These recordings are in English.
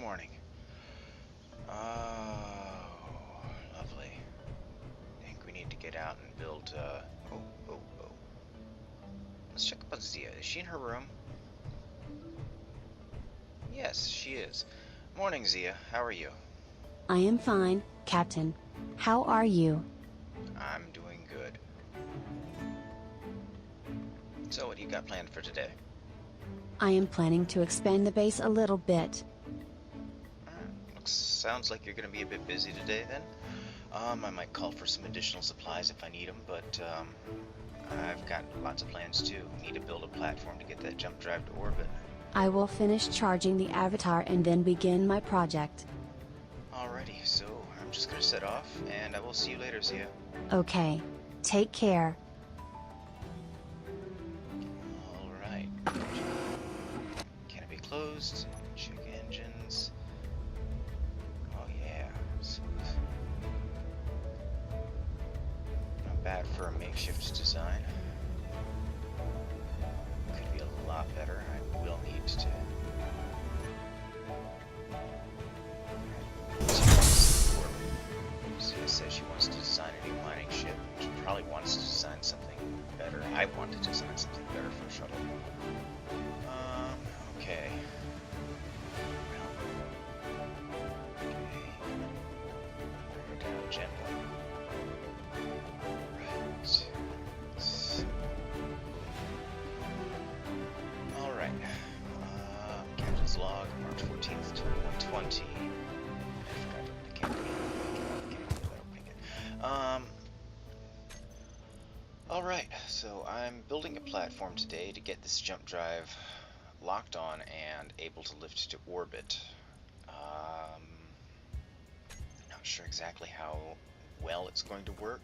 morning. Oh, lovely. I think we need to get out and build, oh. Let's check up on Zia. Is she in her room? Yes, she is. Morning, Zia. How are you? I am fine, Captain. How are you? I'm doing good. So, what do you got planned for today? I am planning to expand the base a little bit. Sounds like you're going to be a bit busy today then. I might call for some additional supplies if I need them, but I've got lots of plans too. Need to build a platform to get that jump drive to orbit. I will finish charging the avatar and then begin my project. Alrighty, so I'm just going to set off, and I will see you later, Zia. Okay. Take care. Alright. Canopy closed. Check engines. Oh yeah. Smooth. Not bad for a makeshift design. Could be a lot better. I will need to... Zia says she wants to design a new mining ship. She probably wants to design something better. I want to design something better for a shuttle. Okay. Bring her down gently. Right. Alright. Captain's log, March 14th, 2120. I forgot to open the canopy. Alright, so I'm building a platform today to get this jump drive locked on and able to lift to orbit. Not sure exactly how well it's going to work.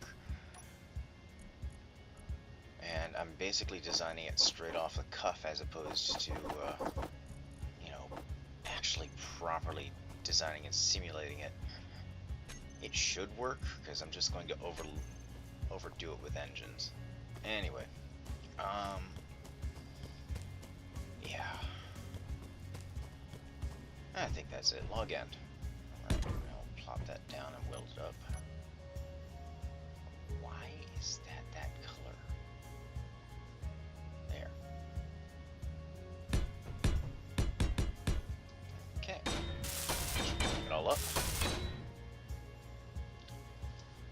And I'm basically designing it straight off the cuff as opposed to, actually properly designing and simulating it. It should work, because I'm just going to overdo it with engines. Anyway, yeah. I think that's it. Log end. Alright, I'll plop that down and weld it up. Why is that color? There. Okay. Bring it all up.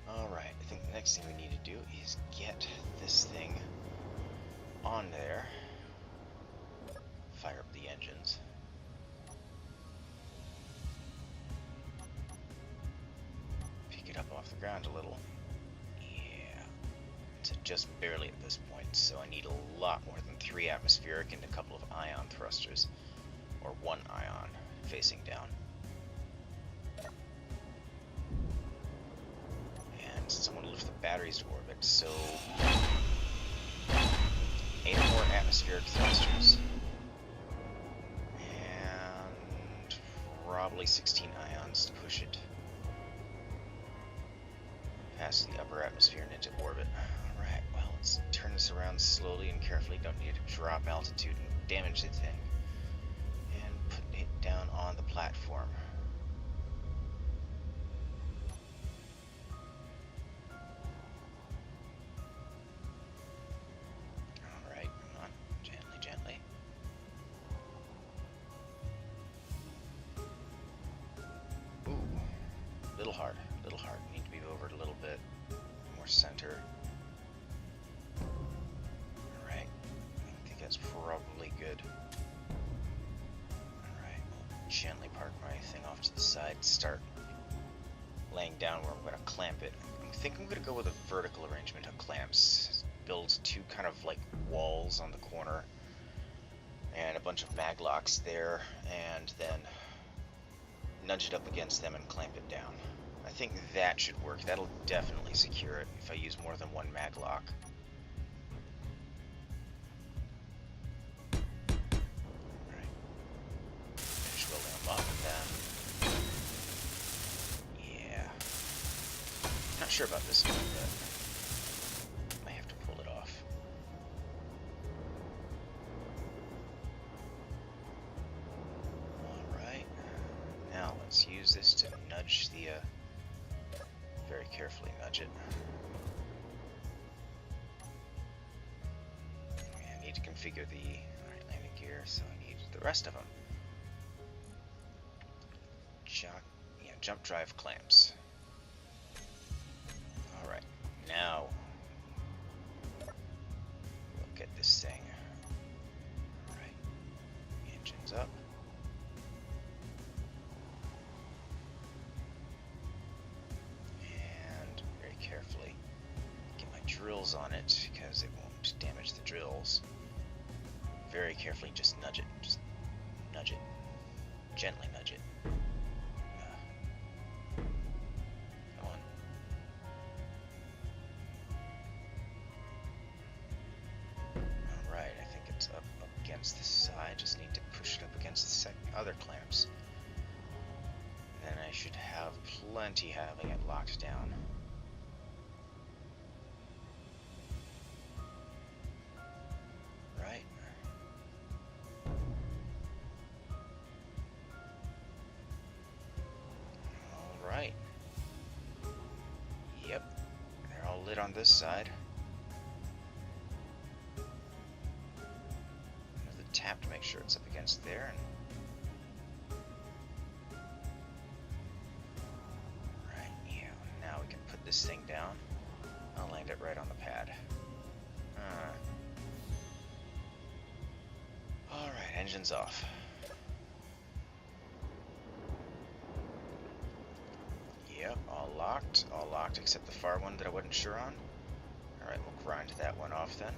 Alright, I think the next thing we need to do is get this thing on there. Fire up the engines. Pick it up off the ground a little. Yeah. It's just barely at this point, so I need a lot more than 3 atmospheric and a couple of ion thrusters. Or 1 ion facing down. Someone lift the batteries to orbit, so 8 more atmospheric thrusters and probably 16 ions to push it past the upper atmosphere and into orbit. Alright, well, let's turn this around slowly and carefully. Don't need to drop altitude and damage the thing. And put it down on the platform. Little hard. Need to be over it a little bit more center. Alright, I think that's probably good. Alright, I'll gently park my thing off to the side, start laying down where I'm going to clamp it. I think I'm going to go with a vertical arrangement of clamps. Build 2 kind of like walls on the corner and a bunch of mag locks there, and then nudge it up against them and clamp it down. I think that should work. That'll definitely secure it if I use more than 1 mag lock. Alright. Finish welding them up and then... Yeah. Not sure about this one, but I have to pull it off. use this to nudge the, very carefully nudge it. I need to configure the landing gear, so I need the rest of them. Jump drive clamps. Alright, now we'll get this thing. Alright, engine's up. And very carefully get my drills on it because it won't damage the drills. Very carefully just nudge it. Just nudge it. Gently nudge it. The side, just need to push it up against the other clamps. Then I should have plenty having it locked down. Right. Alright. Yep. They're all lit on this side. Tap to make sure it's up against there. Right, yeah. Now we can put this thing down. I'll land it right on the pad. Alright, engine's off. Yep, all locked except the far one that I wasn't sure on. Alright, we'll grind that one off then.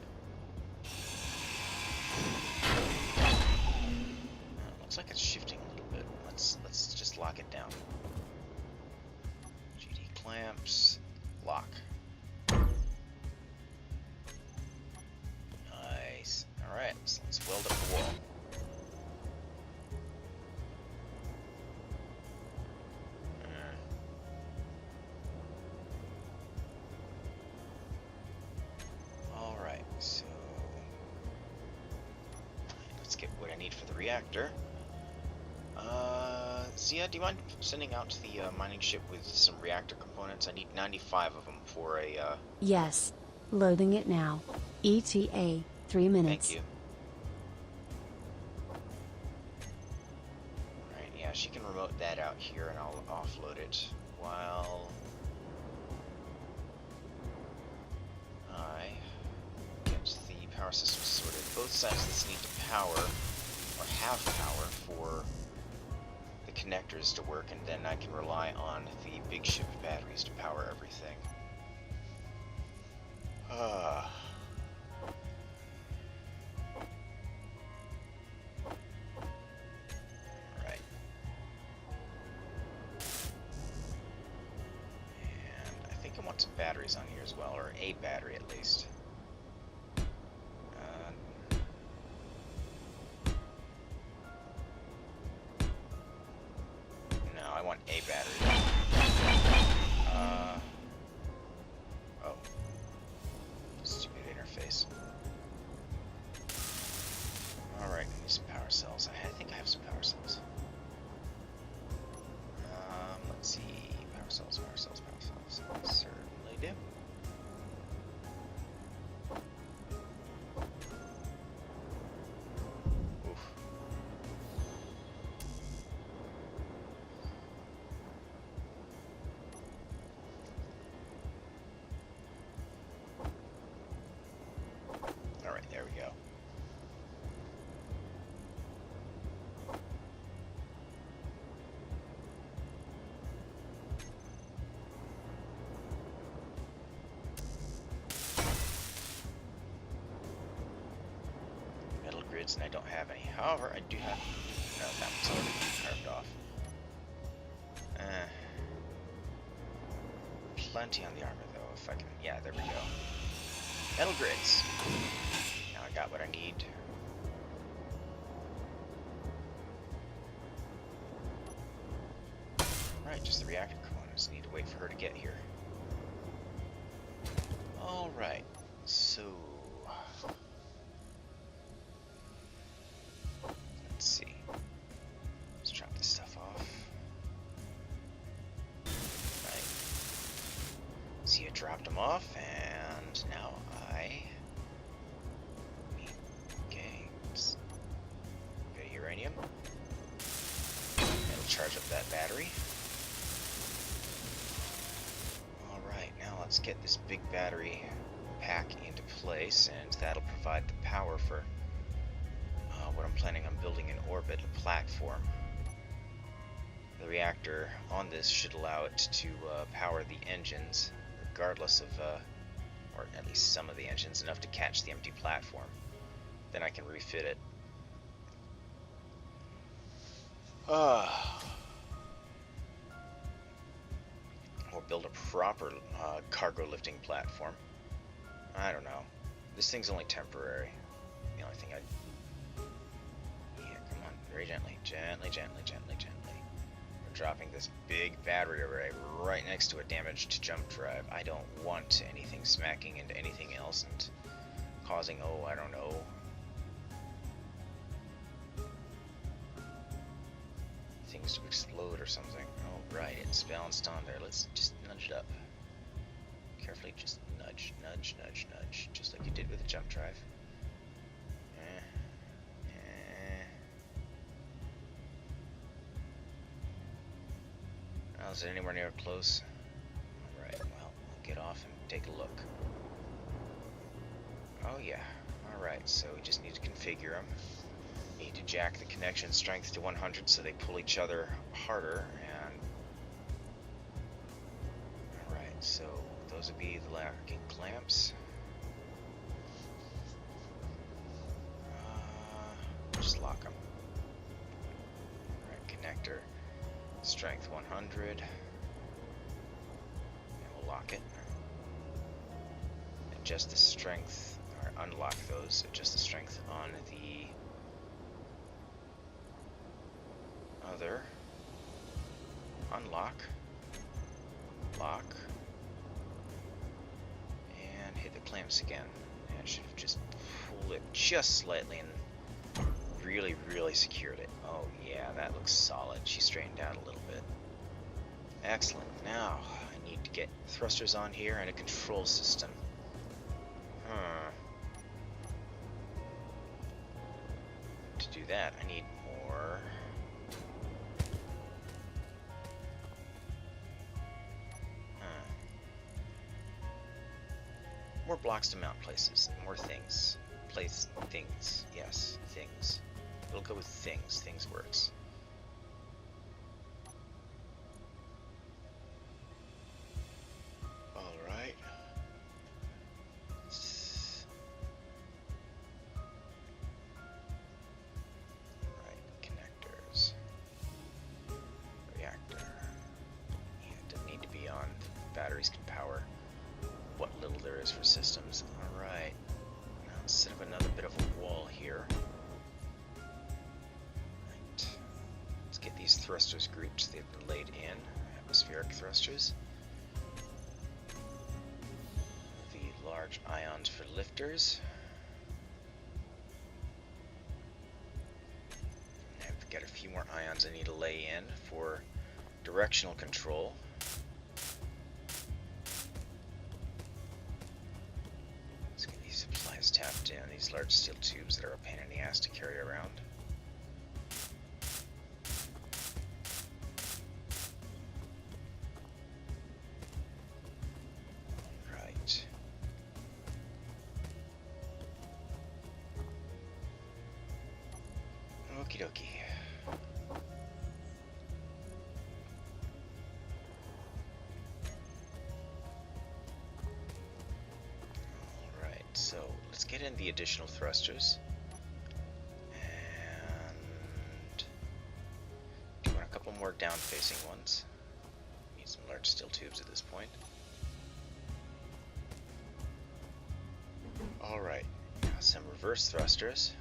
Looks like it's shifting a little bit. Let's just lock it down. GD clamps, lock. Nice. Alright, so let's weld up the wall. Alright, so let's get what I need for the reactor. Zia, do you mind sending out to the mining ship with some reactor components? I need 95 of them for a, Yes. Loading it now. ETA, 3 minutes. Thank you. Alright, yeah, she can remote that out here and I'll offload it while I get the power system sorted. Both sides of this need to power, or have power, for the connectors to work, and then I can rely on the big ship batteries to power everything. Right. And I think I want some batteries on here as well, or a battery at least. I want a battery. Oh. Stupid interface. Alright, I need some power cells. I think I have some power cells. Let's see. Power cells. I certainly do. There we go. Metal grids, and I don't have any. However, I do have... No, that one's already carved off. Plenty on the armor, though, if I can... Yeah, there we go. Metal grids. Now I got what I need. Right, just the reactor components. Need to wait for her to get here. Alright, so... let's see. Let's drop this stuff off. dropped them off, and now I need games. Got uranium. It'll charge up that battery. Alright, now let's get this big battery pack into place, and that'll provide the power for what I'm planning on building in orbit, a platform. The reactor on this should allow it to power the engines, regardless of, or at least some of the engines, enough to catch the empty platform. Then I can refit it. Or build a proper cargo lifting platform. I don't know. This thing's only temporary. The only thing yeah, come on. Very gently. Gently, gently, gently, gently. We're dropping this big battery array right next to a damaged jump drive. I don't want anything smacking into anything else and causing, oh, I don't know, things to explode or something. Oh, right, it's balanced on there. Let's just nudge it up. Carefully, just nudge, nudge, nudge, nudge, just like you did with the jump drive. Oh, is it anywhere near close? Alright, well, we'll get off and take a look. Oh yeah, alright, so we just need to configure them. Need to jack the connection strength to 100 so they pull each other harder, and... Alright, so those would be the locking clamps. Just lock them. Alright, connector. Strength 100. And we'll lock it. Adjust the strength, or unlock those. Adjust the strength on the other. Unlock. Lock. And hit the clamps again. And I should have just pulled it just slightly and really, really secured it. Oh yeah, that looks solid. She straightened out a little bit. Excellent. Now, I need to get thrusters on here and a control system. To do that, I need more... More blocks to mount places. More things. Place things. Yes, things. We'll go with things. Things works. Alright. Right, connectors. Reactor. Yeah, it doesn't need to be on. Batteries can power what little there is for systems. Alright. Now let's set up another bit of a wall here. Get these thrusters grouped. They've been laid in. Atmospheric thrusters. The large ions for lifters. I've got a few more ions I need to lay in for directional control. Let's get these supplies tapped in. These large steel tubes that are a pain in the ass to carry around. Okie dokie. Alright, so let's get in the additional thrusters. And do a couple more down-facing ones. Need some large steel tubes at this point. Alright, now some reverse thrusters.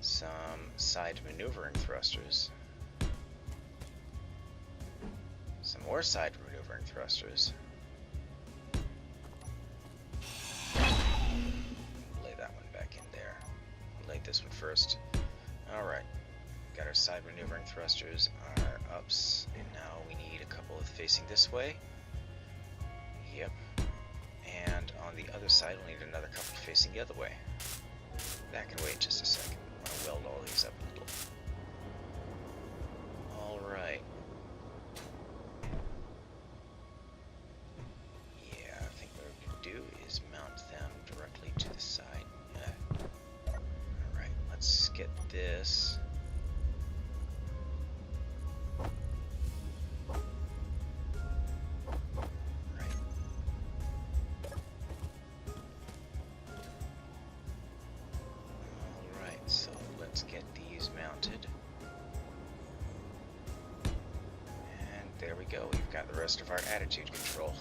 Some side maneuvering thrusters. Some more side maneuvering thrusters. Lay that one back in there. Lay this one first. Alright. Got our side maneuvering thrusters, our ups, and now we need a couple facing this way. Yep. And on the other side, we'll need another couple facing the other way. That can wait just a second. I want to weld all these up a little. Alright. Yeah, I think what we're going to do is mount them directly to the side. Alright, let's get this. So let's get these mounted. And there we go. We've got the rest of our attitude control.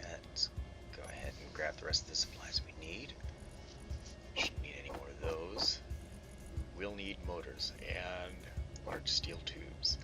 Let's go ahead and grab the rest of the supplies we need. Shouldn't need any more of those. We'll need motors and large steel tubes.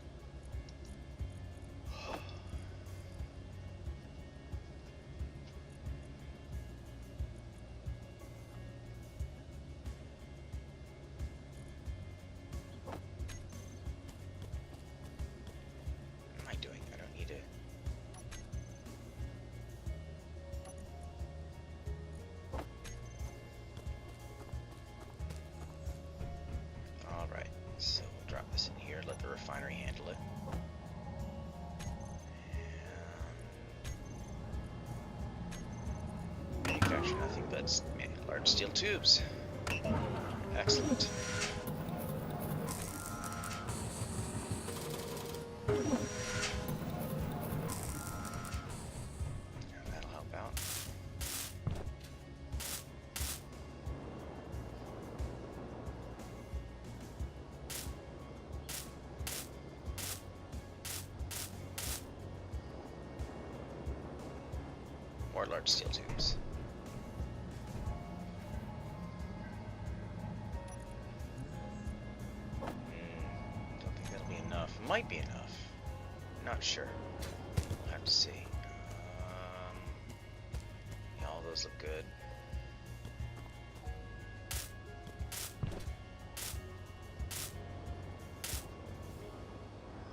So we'll drop this in here, let the refinery handle it. And manufacture nothing but large steel tubes. Excellent. That'll help out. More large steel tubes. Don't think that'll be enough. Might be enough. Not sure. We'll have to see. Yeah, all those look good.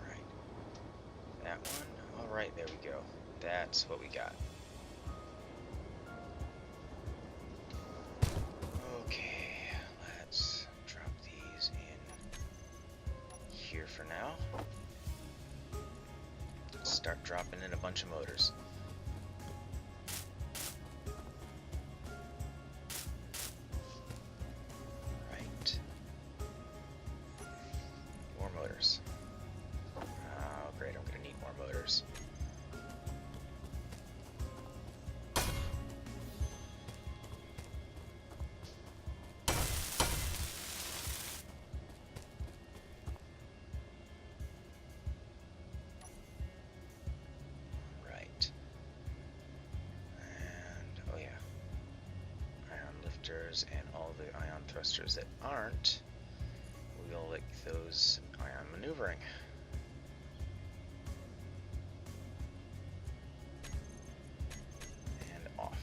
Alright. That one. Alright, there we go. That's what we got. Okay, let's drop these in here for now. Let's start dropping in a bunch of motors. Right. More motors. Oh, great, I'm gonna need more motors. And all the ion thrusters that aren't, we'll like those ion maneuvering. And off.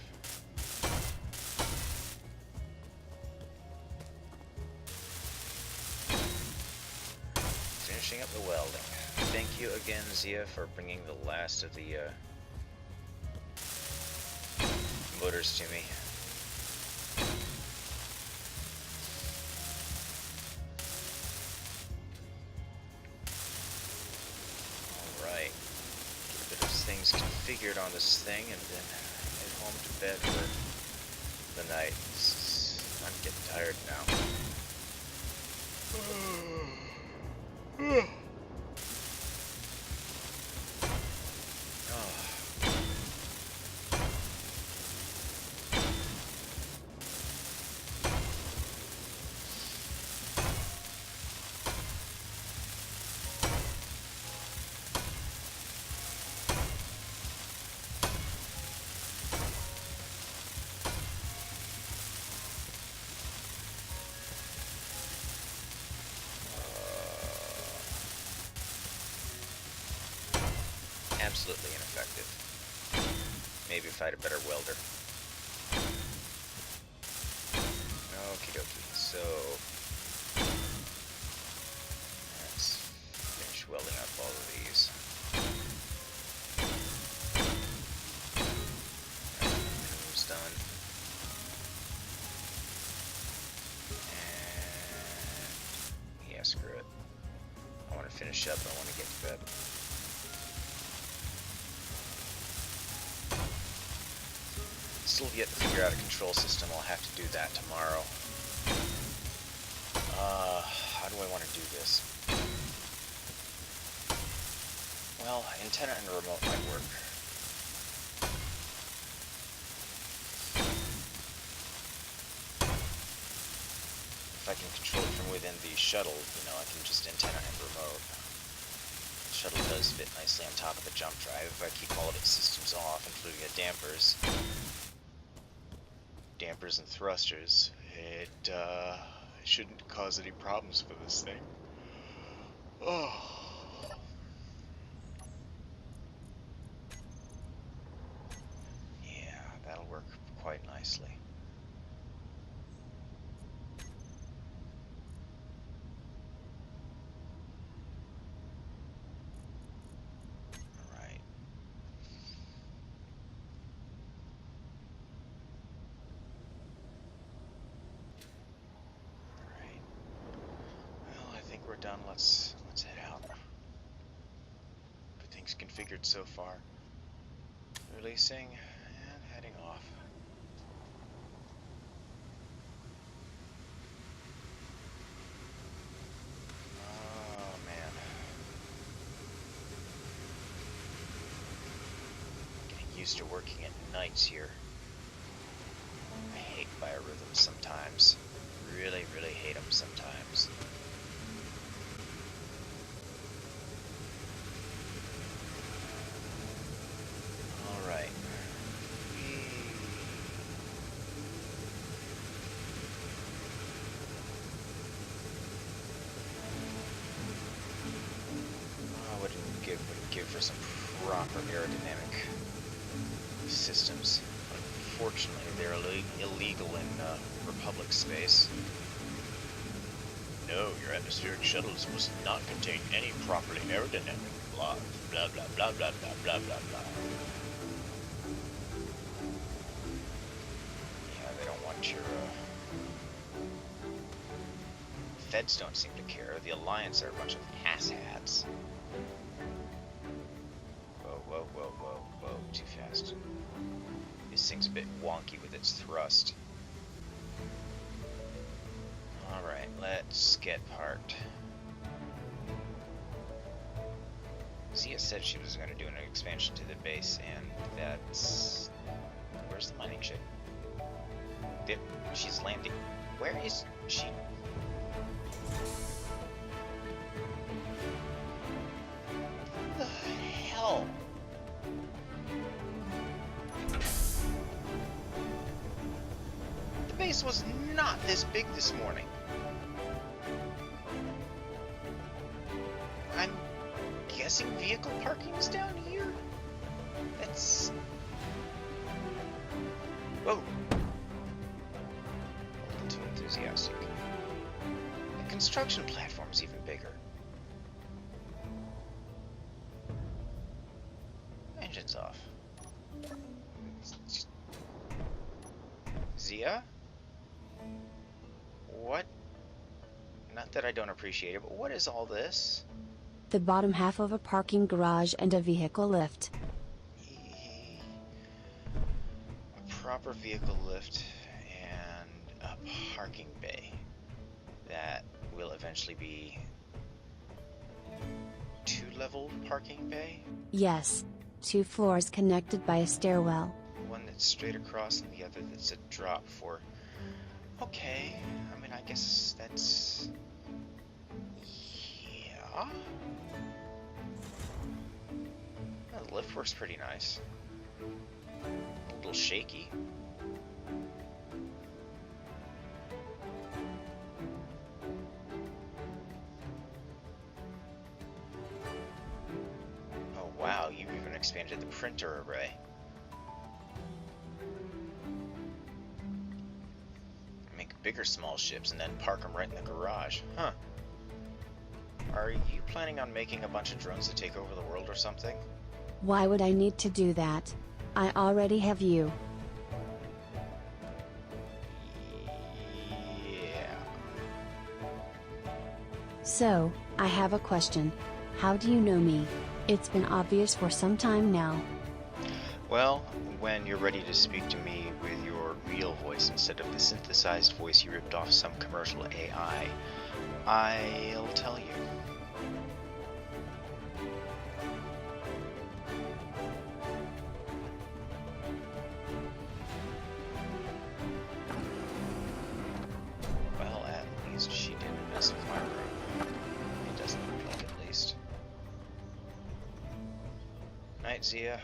Finishing up the welding. Thank you again, Zia, for bringing the last of the motors to me. Configured on this thing and then head home to bed for the night. I'm getting tired now. Absolutely ineffective. Maybe if I had a better welder. Okie dokie. So finish welding up all of these. Almost done. And yeah, screw it. I want to finish up. I want to get to bed. Still yet to figure out a control system. I'll have to do that tomorrow. How do I want to do this? Well, antenna and remote might work. If I can control it from within the shuttle, you know, I can just antenna and remote. The shuttle does fit nicely on top of the jump drive if I keep all of its systems off, including the dampers and thrusters. It shouldn't cause any problems for this thing. Oh. Yeah, that'll work quite nicely. Alright. Alright. Well, I think we're done. Let's head out. Everything's configured so far. Releasing and heading off. Oh man. Getting used to working at nights here. I hate biorhythms sometimes. Really, really hate them sometimes. Alright. I wouldn't give for some proper aerodynamic systems. Unfortunately, they're illegal in Republic space. No, your atmospheric shuttles must not contain any properly aerodynamic blah blah blah blah blah blah blah blah blah. Yeah, they don't want your Feds don't seem to care. The Alliance are a bunch of asshats. Whoa, whoa, whoa, whoa, whoa, too fast. This thing's a bit wonky with its thrust. Alright, let's get parked. Zia said she was going to do an expansion to the base, and that's... Where's the mining ship? She's landing. Where is she? What the hell? The base was not this big this morning. I'm guessing vehicle parking is down here? That's... Whoa. A little too enthusiastic. The construction platform's even bigger. Engine's off. Zia? What? Not that I don't appreciate it, but what is all this? The bottom half of a parking garage and a vehicle lift. A proper vehicle lift and a parking bay that will eventually be two-level parking bay? Yes. 2 floors connected by a stairwell. One that's straight across and the other that's a drop for... Okay, I mean, I guess that's... Yeah? Well, the lift works pretty nice. A little shaky. Oh wow, you've even expanded the printer array. Make bigger small ships and then park them right in the garage. Huh. Are you planning on making a bunch of drones to take over the world or something? Why would I need to do that? I already have you. Yeah. So, I have a question. How do you know me? It's been obvious for some time now. Well, when you're ready to speak to me with your real voice instead of the synthesized voice you ripped off some commercial AI, I'll tell you. Well, at least she didn't mess with my room. It doesn't look like, at least. Night, Zia.